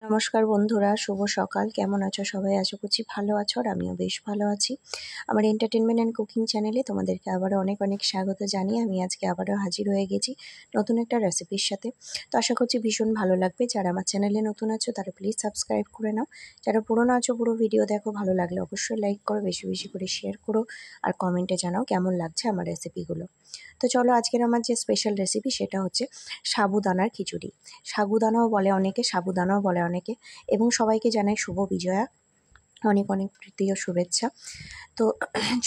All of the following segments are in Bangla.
নমস্কার বন্ধুরা, শুভ সকাল। কেমন আছো সবাই? আশা করছি ভালো আছো, আর আমিও বেশ ভালো আছি। আমার এন্টারটেনমেন্ট অ্যান্ড কুকিং চ্যানেলে তোমাদেরকে আবারও অনেক অনেক স্বাগত জানিয়ে আমি আজকে আবারও হাজির হয়ে গেছি নতুন একটা রেসিপির সাথে। তো আশা করছি ভীষণ ভালো লাগবে। যারা আমার চ্যানেলে নতুন আছো তারা প্লিজ সাবস্ক্রাইব করে নাও। যারা পুরনো আছো পুরো ভিডিও দেখো, ভালো লাগলে অবশ্যই লাইক করো, বেশি বেশি করে শেয়ার করো, আর কমেন্টে জানাও কেমন লাগছে আমার রেসিপিগুলো। তো চলো, আজকের আমার যে স্পেশাল রেসিপি সেটা হচ্ছে সাবুদানার খিচুড়ি। সাগুদানাও বলে অনেকে, সাবুদানাও বলে অনেকে, এবং সবাইকে জানাই শুভ বিজয়া, অনেক অনেক প্রীতি ও শুভেচ্ছা। তো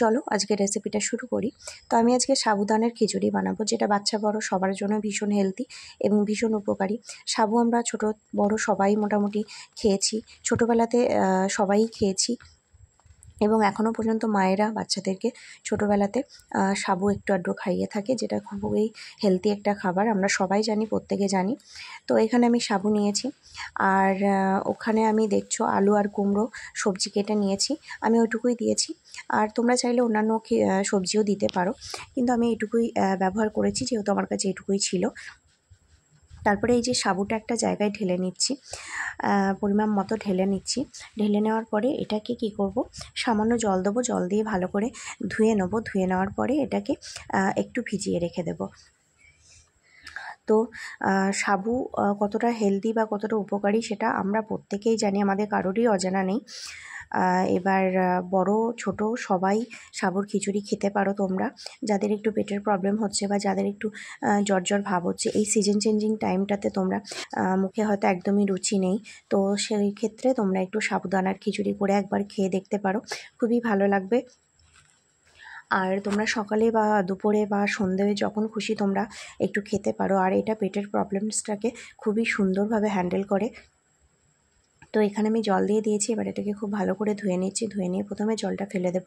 চলো আজকে রেসিপিটা শুরু করি। তো আমি আজকে সাবুদানার খিচুড়ি বানাবো, যেটা বাচ্চা বড় সবার জন্য ভীষণ হেলদি এবং ভীষণ উপকারী। সাবু আমরা ছোট বড় সবাই মোটামুটি খেয়েছি, ছোটোবেলাতে সবাই খেয়েছি, এবং এখনও পর্যন্ত মায়েরা বাচ্চাদেরকে ছোটোবেলাতে সাবু একটু আধটু খাইয়ে থাকে, যেটা খুবই হেলদি একটা খাবার, আমরা সবাই জানি, প্রত্যেকে জানি। তো এখানে আমি সাবু নিয়েছি, আর ওখানে আমি দেখছো আলু আর কুমড়ো সবজি কেটে নিয়েছি, আমি ওইটুকুই দিয়েছি। আর তোমরা চাইলে অন্যান্য সবজিও দিতে পারো, কিন্তু আমি এটুকুই ব্যবহার করেছি, যেহেতু আমার কাছে এটুকুই ছিল। তারপরে এই যে সাবুটা একটা জায়গায় ঢেলে নিচ্ছি, পরিমাণ মতো ঢেলে নিচ্ছি। ঢেলে নেওয়ার পরে এটাকে কি করব, সামান্য জল দেবো, জল দিয়ে ভালো করে ধুয়ে নেবো। ধুয়ে নেওয়ার পরে এটাকে একটু ভিজিয়ে রেখে দেবো। তো সাবু কতটা হেলদি বা কতটা উপকারী সেটা আমরা প্রত্যেকেই জানি, আমাদের কারোরই অজানা নেই। এবার বড় ছোট সবাই সাবুর খিচুড়ি খেতে পারো তোমরা। যাদের একটু পেটের প্রবলেম হচ্ছে বা যাদের একটু জ্বর জ্বর ভাব হচ্ছে, এই সিজন চেঞ্জিং টাইমটাতে তোমরা মুখে হয়তো একদমই রুচি নেই, তো সেই ক্ষেত্রে তোমরা একটু সাবুদানার খিচুড়ি করে একবার খেয়ে দেখতে পারো, খুবই ভালো লাগবে। আর তোমরা সকালে বা দুপুরে বা সন্ধ্যে যখন খুশি তোমরা একটু খেতে পারো, আর এটা পেটের প্রবলেমসটাকে খুবই সুন্দরভাবে হ্যান্ডেল করে। তো এখানে আমি জল দিয়ে দিয়েছি, এবার এটাকে খুব ভালো করে ধুয়ে নিচ্ছি। ধুয়ে নিয়ে প্রথমে জলটা ফেলে দেব,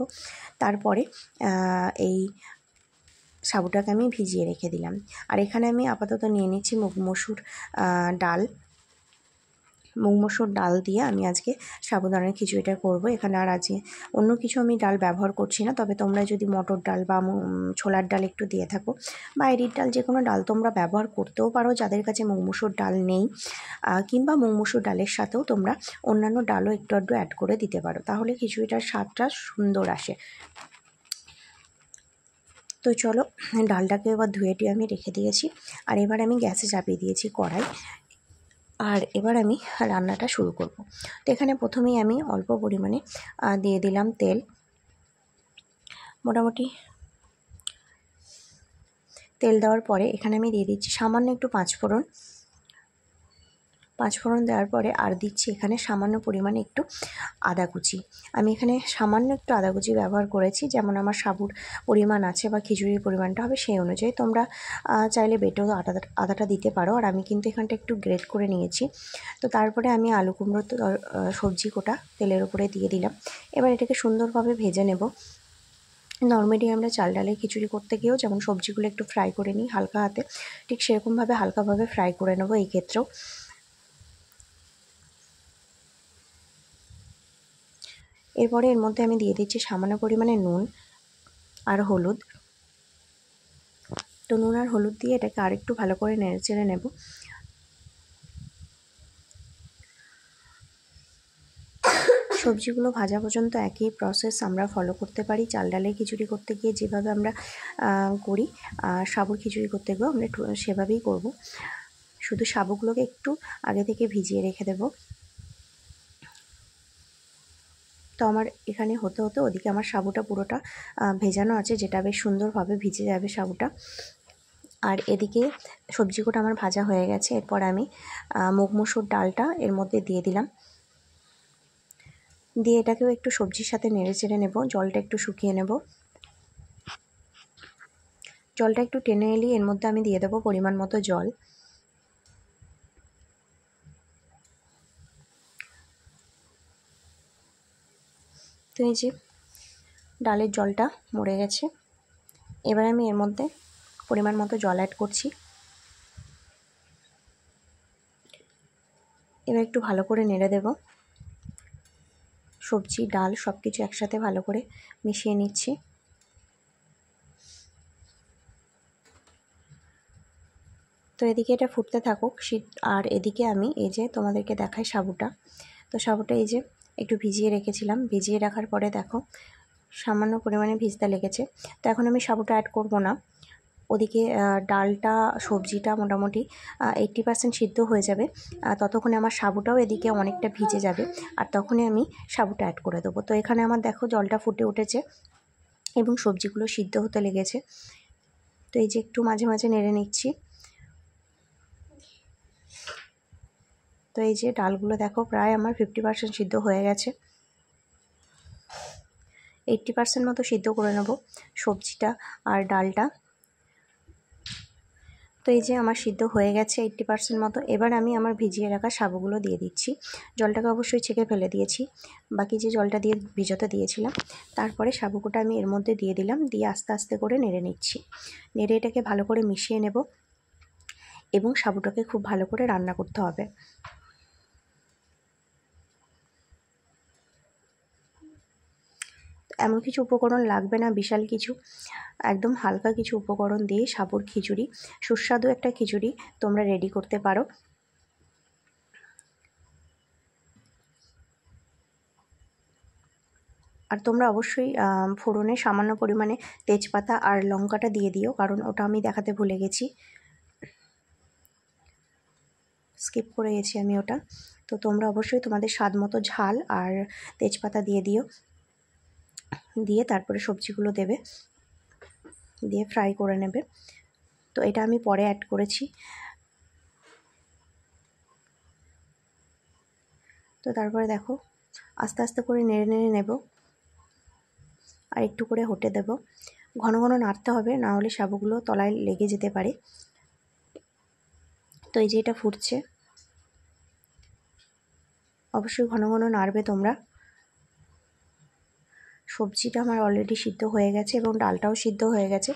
তারপরে এই সাবুটাকে আমি ভিজিয়ে রেখে দিলাম। আর এখানে আমি আপাতত নিয়ে নিচ্ছি মুগ মসুর ডাল। মুগ মসুর ডাল দিয়ে আমি আজকে সাবুদানার খিচুড়িটা করব। এখানে আর আজকে অন্য কিছু আমি ডাল ব্যবহার করছি না, তবে তোমরা যদি মটর ডাল বা ছোলার ডাল একটু দিয়ে থাকো, বা এরির ডাল, যে কোনো ডাল তোমরা ব্যবহার করতেও পারো যাদের কাছে মুগ মসুর ডাল নেই, কিংবা মুগ মসুর ডালের সাথেও তোমরা অন্যান্য ডালও একটু আধটু অ্যাড করে দিতে পারো, তাহলে খিচুড়িটার স্বাদটা সুন্দর আসে। তো চলো, ডালটাকে এবার ধুয়ে টুয়ে আমি রেখে দিয়েছি, আর এবার আমি গ্যাসে চাপিয়ে দিয়েছি কড়াই, আর এবার আমি রান্নাটা শুরু করব। তো এখানে প্রথমেই আমি অল্প পরিমাণে দিয়ে দিলাম তেল। মোটামুটি তেল দেওয়ার পরে এখানে আমি দিয়ে দিচ্ছি সামান্য একটু পাঁচফোড়ন। পাঁচফোড়ন দেওয়ার পরে আর দিচ্ছি এখানে সামান্য পরিমাণে একটু আদা কুচি। আমি এখানে সামান্য একটু আদা কুচি ব্যবহার করেছি, যেমন আমার সাবুর পরিমাণ আছে বা খিচুড়ির পরিমাণটা হবে সেই অনুযায়ী তোমরা চাইলে বেটেও আদাটা দিতে পারো, আর আমি কিন্তু এখানটা একটু গ্রেট করে নিয়েছি। তো তারপরে আমি আলু কুমড়ো সবজি কোটা তেলের উপরে দিয়ে দিলাম। এবার এটাকে সুন্দরভাবে ভেজে নেব। নর্মালি আমরা চাল ডালের খিচুড়ি করতে গিয়েও যেমন সবজিগুলো একটু ফ্রাই করে নিই হালকা হাতে, ঠিক সেরকমভাবে হালকাভাবে ফ্রাই করে নেব এই ক্ষেত্রেও। এরপরে এর মধ্যে আমি দিয়ে দিচ্ছি সামান্য পরিমাণে নুন আর হলুদ। তো নুন আর হলুদ দিয়ে এটাকে আরেকটু ভালো করে নেড়ে চেড়ে নেব। সবজিগুলো ভাজা পর্যন্ত একই প্রসেস আমরা ফলো করতে পারি, চাল ডালের খিচুড়ি করতে গিয়ে যেভাবে আমরা করি, সাবুর খিচুড়ি করতে গিয়েও আমরা সেভাবেই করব। শুধু সাবুগুলোকে একটু আগে থেকে ভিজিয়ে রেখে দেব। তো আমার এখানে হতে হতে ওদিকে আমার সাবুটা পুরোটা ভেজানো আছে, যেটা বেশ সুন্দরভাবে ভিজে যাবে সাবুটা। আর এদিকে সবজি কোটা আমার ভাজা হয়ে গেছে। এরপর আমি মুগ মসুর ডালটা এর মধ্যে দিয়ে দিলাম, দিয়ে এটাকেও একটু সবজির সাথে নেড়ে চেড়ে নেব। জলটা একটু শুকিয়ে নেব। জলটা একটু টেনে এলে এর মধ্যে আমি দিয়ে দেবো পরিমাণ মতো জল। তো এই যে ডালের জলটা মরে গেছে, এবার আমি এর মধ্যে পরিমাণ মতো জল অ্যাড করছি। এবার একটু ভালো করে নেড়ে দেব। সবজি ডাল সব কিছু একসাথে ভালো করে মিশিয়ে নিচ্ছি। তো এদিকে এটা ফুটতে থাকুক আর এদিকে আমি এই যে তোমাদেরকে দেখাই সাবুটা। তো সাবুটা এই যে একটু ভিজিয়ে রেখেছিলাম, ভিজিয়ে রাখার পরে দেখো সামান্য পরিমাণে ভিজতে লেগেছে। তো এখন আমি সাবুটা অ্যাড করব না। ওদিকে ডালটা সবজিটা মোটামুটি 80% সিদ্ধ হয়ে যাবে, ততক্ষণে আমার সাবুটাও এদিকে অনেকটা ভিজে যাবে, আর তখনই আমি সাবুটা অ্যাড করে দেবো। তো এখানে আমার দেখো জলটা ফুটে উঠেছে এবং সবজিগুলো সিদ্ধ হতে লেগেছে। তো এই যে একটু মাঝে মাঝে নেড়ে নিচ্ছি। তো এই যে ডালগুলো দেখো প্রায় আমার 50% সিদ্ধ হয়ে গেছে, 80% মতো সিদ্ধ করে নেব সবজিটা আর ডালটা। তো এই যে আমার সিদ্ধ হয়ে গেছে 80% মতো। এবার আমি আমার ভিজিয়ে রাখা সাবুগুলো দিয়ে দিচ্ছি। জলটাকে অবশ্যই ছেঁকে ফেলে দিয়েছি, বাকি যে জলটা দিয়ে ভিজাতে দিয়েছিলাম। তারপরে সাবুগুটা আমি এর মধ্যে দিয়ে দিলাম, দিয়ে আস্তে আস্তে করে নেড়ে নিচ্ছি। নেড়ে এটাকে ভালো করে মিশিয়ে নেব এবং সাবুটাকে খুব ভালো করে রান্না করতে হবে। এমন কিছু উপকরণ লাগবে না বিশাল কিছু, একদম হালকা কিছু উপকরণ দিয়ে সাবুর খিচুড়ি, সুস্বাদু একটা খিচুড়ি তোমরা রেডি করতে পারো। আর তোমরা অবশ্যই ফোড়নে সামান্য পরিমাণে তেজপাতা আর লঙ্কাটা দিয়ে দিও, কারণ ওটা আমি দেখাতে ভুলে গেছি, স্কিপ করে গেছি আমি ওটা। তো তোমরা অবশ্যই তোমাদের স্বাদ মতো ঝাল আর তেজপাতা দিয়ে দিও, দিয়ে তারপরে সবজিগুলো দেবে, দিয়ে ফ্রাই করে নেবে। তো এটা আমি পরে অ্যাড করেছি। তো তারপরে দেখো আস্তে আস্তে করে নেড়ে নেড়ে নেব আর একটু করে হতে দেব। ঘন ঘন নাড়তে হবে, না হলে সাবুগুলো তলায় লেগে যেতে পারে। তো এই যে এটা ফুটছে, অবশ্যই ঘন ঘন নাড়বে তোমরা। সবজিটা আমার অলরেডি সিদ্ধ হয়ে গেছে এবং ডালটাও সিদ্ধ হয়ে গেছে।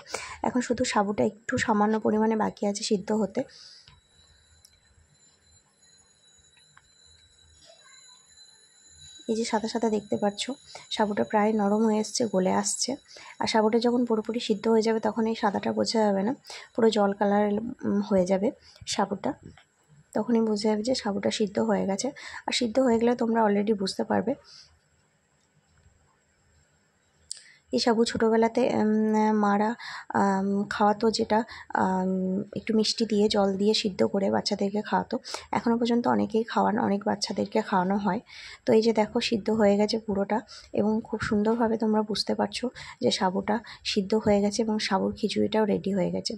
এখন শুধু সাবুটা একটু সামান্য পরিমাণে বাকি আছে সিদ্ধ হতে। এই যে সাদা সাদা দেখতে পাচ্ছ, সাবুটা প্রায় নরম হয়ে এসছে, গলে আসছে। আর সাবুটা যখন পুরোপুরি সিদ্ধ হয়ে যাবে তখন এই সাদাটা বোঝা যাবে না, পুরো জল কালার হয়ে যাবে সাবুটা, তখনই বোঝা যাবে যে সাবুটা সিদ্ধ হয়ে গেছে। আর সিদ্ধ হয়ে গেলে তোমরা অলরেডি বুঝতে পারবে। এই সাবু ছোটোবেলাতে মারা খাওয়াতো, যেটা একটু মিষ্টি দিয়ে জল দিয়ে সিদ্ধ করে বাচ্চাদেরকে খাওয়াতো। এখনও পর্যন্ত অনেকেই খাওয়ান, অনেক বাচ্চাদেরকে খাওয়ানো হয়। তো এই যে দেখো সিদ্ধ হয়ে গেছে পুরোটা, এবং খুব সুন্দরভাবে তোমরা বুঝতে পারছো যে সাবুটা সিদ্ধ হয়ে গেছে এবং সাবুর খিচুড়িটাও রেডি হয়ে গেছে।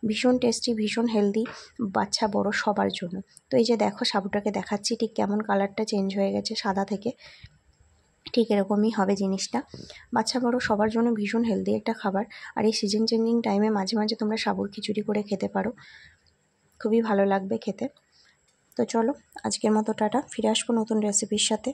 ভীষণ টেস্টি, ভীষণ হেলদি, বাচ্চা বড় সবার জন্য। তো এই যে দেখো সাবুটাকে দেখাচ্ছি ঠিক কেমন কালারটা চেঞ্জ হয়ে গেছে সাদা থেকে, ঠিক এরকমই হবে জিনিসটা। বাচ্চা বড় সবার জন্য ভীষণ হেলদি একটা খাবার। আর এই সিজন চেঞ্জিং টাইমে মাঝে মাঝে তোমরা সাবুর খিচুড়ি করে খেতে পারো, খুবই ভালো লাগবে খেতে। তো চলো আজকের মতো টাটা, ফিরে আসবো নতুন রেসিপির সাথে।